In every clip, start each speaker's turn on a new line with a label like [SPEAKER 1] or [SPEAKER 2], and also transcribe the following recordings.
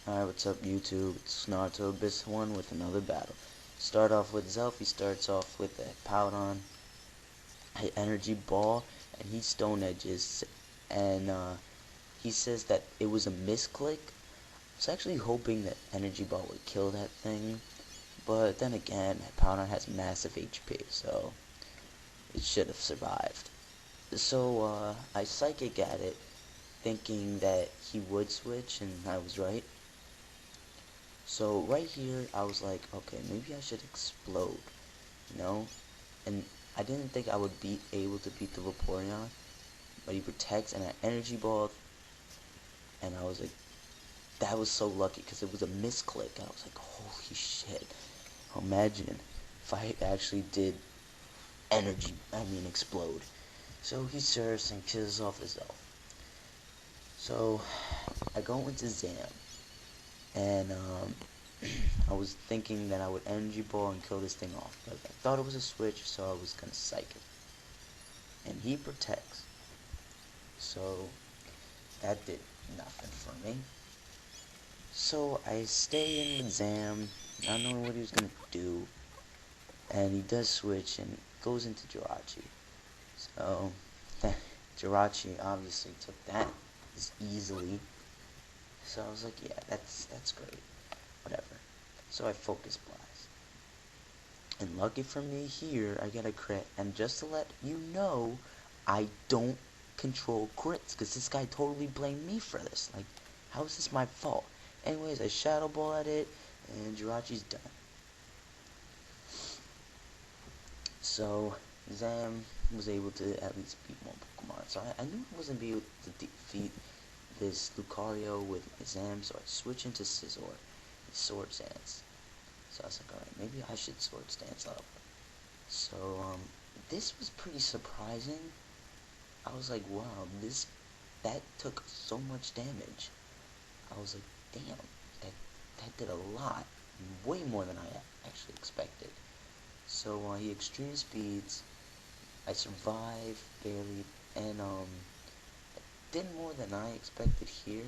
[SPEAKER 1] Alright, what's up YouTube? It's Naruto Abyss 1 with another battle. Start off with Zelf. He starts off with a Powdon, an energy ball, and he stone edges, and he says that it was a misclick. I was actually hoping that energy ball would kill that thing, but then again, Powdon has massive HP, so it should have survived. So I psychic at it, thinking that he would switch, and I was right. So right here, I was like, okay, maybe I should explode, you know? And I didn't think I would be able to beat the Vaporeon, but he protects and I energy ball, and I was like, that was so lucky because it was a misclick. And I was like, holy shit! Imagine if I actually did explode. So he surfs and kills off his elf. So I go into Zam, and I was thinking that I would energy ball and kill this thing off, but I thought it was a switch, so I was gonna psych it. And he protects, so that did nothing for me. So I stay in with Zam, not knowing what he was gonna do, and he does switch and goes into Jirachi. So Jirachi obviously took that as easily. So I was like, yeah, that's great, whatever. So I focus blast. And lucky for me here, I get a crit. And just to let you know, I don't control crits, because this guy totally blamed me for this. Like, how is this my fault? Anyways, I Shadow Ball at it, and Jirachi's done. So, Zam was able to at least beat more Pokemon. So I knew I wasn't able to defeat this Lucario with my Zam, so I switch into Scizor, Sword Stance. So I was like, alright, maybe I should Sword Stance up. So, this was pretty surprising. I was like, wow, that took so much damage. I was like, damn, that did a lot. Way more than I actually expected. So, he extreme speeds. I survived, barely, and, did more than I expected here.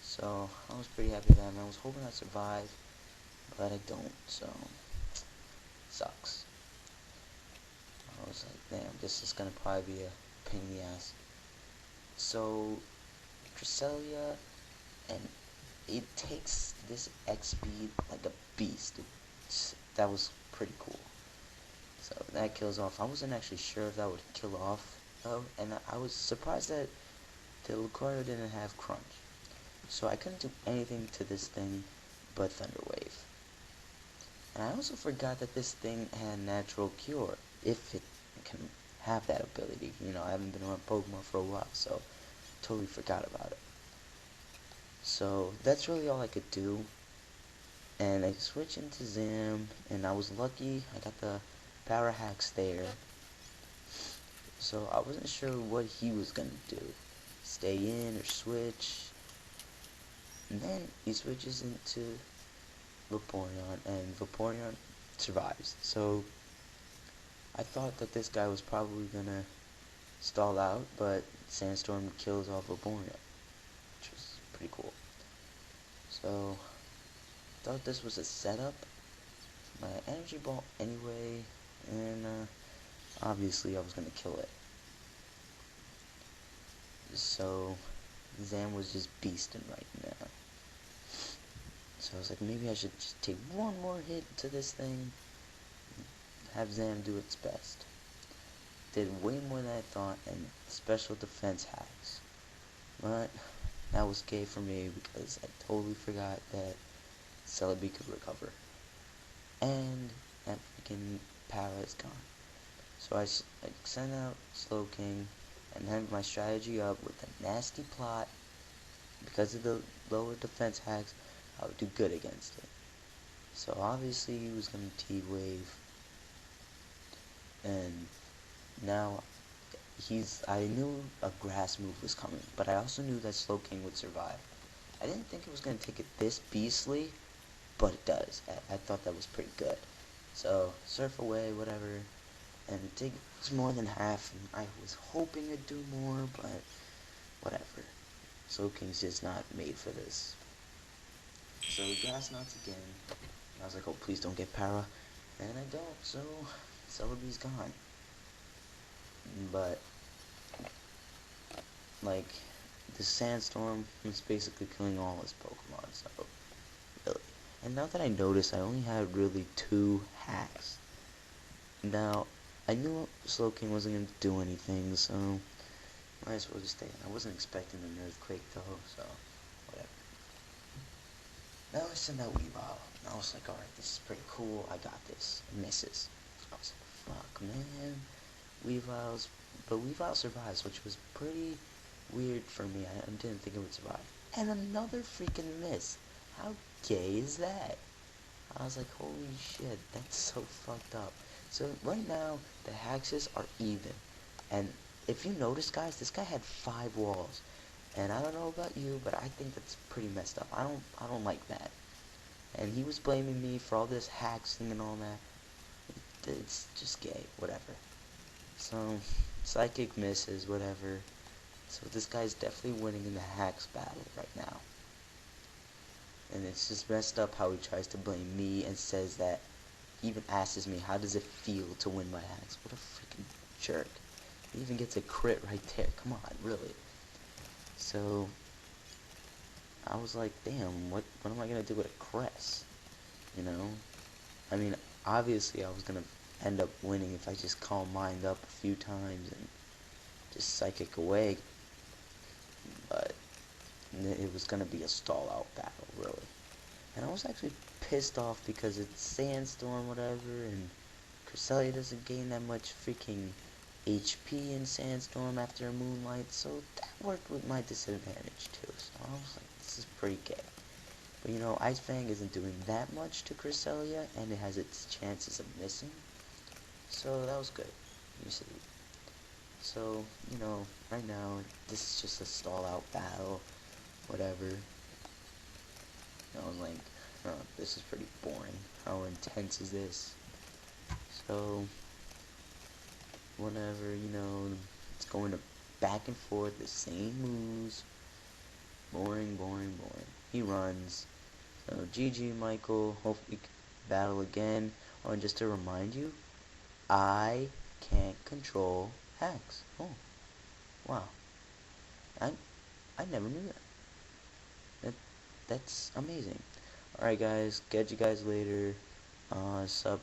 [SPEAKER 1] So, I was pretty happy with that, and I was hoping I'd survive, but I don't, so, sucks. I was like, damn, this is gonna probably be a pain in the ass. So, Cresselia, and it takes this X speed like a beast. That was pretty cool. So that kills off. I wasn't actually sure if that would kill off though, and I was surprised that the Lucario didn't have Crunch. So I couldn't do anything to this thing but Thunder Wave. And I also forgot that this thing had Natural Cure, if it can have that ability. You know, I haven't been around Pokemon for a while, so totally forgot about it. So that's really all I could do. And I switched into Zam, and I was lucky. I got the power hacks there. So I wasn't sure what he was gonna do. Stay in or switch. And then he switches into Vaporeon, and Vaporeon survives. So I thought that this guy was probably gonna stall out, but Sandstorm kills off Vaporeon, which was pretty cool. So thought this was a setup. My energy ball anyway, and obviously I was gonna kill it. So Zam was just beasting right now. So I was like, maybe I should just take one more hit to this thing, have Zam do its best. Did way more than I thought, and special defense hacks. But that was gay for me because I totally forgot that Celebi could recover. And that freaking power is gone. So I sent out Slowking, and then my strategy up with a nasty plot. Because of the lower defense hacks, I would do good against it. So obviously he was going to T-Wave, and now I knew a grass move was coming, but I also knew that Slowking would survive. I didn't think it was going to take it this beastly, but it does. I thought that was pretty good. So, surf away, whatever, and it takes more than half, and I was hoping it'd do more, but whatever. Slowking's just not made for this. So grass knots again. I was like, oh, please don't get para. And I don't, so Celebi's gone. But, like, the sandstorm was basically killing all his Pokemon, so, really. And now that I noticed, I only had really 2 hacks. Now, I knew Slowking wasn't going to do anything, so might as well just stay. I wasn't expecting an earthquake, though, so whatever. Now I send out Weavile, and I was like, alright, this is pretty cool, I got this. It misses. I was like, fuck, man. Weavile's, but Weavile survives, which was pretty weird for me. I didn't think it would survive. And another freaking miss. How gay is that? I was like, holy shit, that's so fucked up. So right now, the hexes are even. And if you notice, guys, this guy had 5 walls. And I don't know about you, but I think that's pretty messed up. I don't like that. And he was blaming me for all this hacking and all that. It's just gay, whatever. So, psychic misses, whatever. So this guy's definitely winning in the hacks battle right now. And it's just messed up how he tries to blame me and says that, he even asks me, how does it feel to win by hacks? What a freaking jerk. He even gets a crit right there. Come on, really. So, I was like, damn, what am I going to do with a crest? You know? I mean, obviously I was going to end up winning if I just calm mind up a few times and just psychic away. But it was going to be a stall out battle, really. And I was actually pissed off because it's Sandstorm, whatever, and Cresselia doesn't gain that much freaking HP in Sandstorm after Moonlight, so that worked with my disadvantage too. So I was like, this is pretty gay. But you know, Ice Fang isn't doing that much to Cresselia, and it has its chances of missing. So that was good. You see. So, you know, right now, this is just a stall out battle, whatever. I was like, oh, this is pretty boring. How intense is this? So, whatever, you know, it's going to back and forth, the same moves. Boring, boring, boring. He runs. So, GG, Michael. Hope we can battle again. Oh, and just to remind you, I can't control hacks. Oh, wow. I never knew that. That's amazing. Alright, guys. Catch you guys later. Sub